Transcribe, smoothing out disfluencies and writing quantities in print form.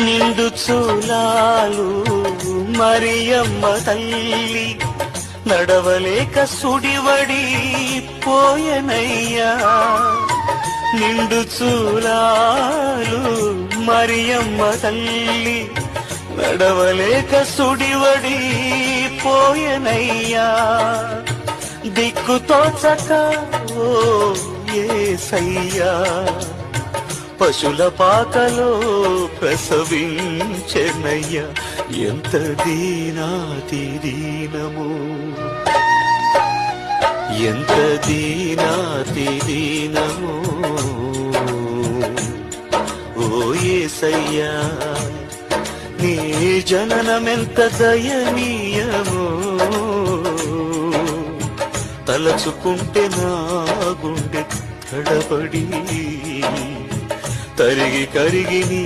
నిండు చూలాలు మరియమ్మ తల్లి నడవలేక సుడివడి పోయనయ్యా. నిండు చూలాలు మరియమ్మ తల్లి నడవలేక సుడివడి పోయనయ్యా. దిక్కుతోచక ఓ యేసయ్యా పశుల పాకలో ప్రసవించెనయ్యా. ఎంత దీనాతి దీనము, ఎంత దీనాతి దీనము ఓ యేసయ్యా. నీ జననమెంత దయనీయమో తలచుకుంటే నా గుండె తడబడి తరిగి కరిగి నీ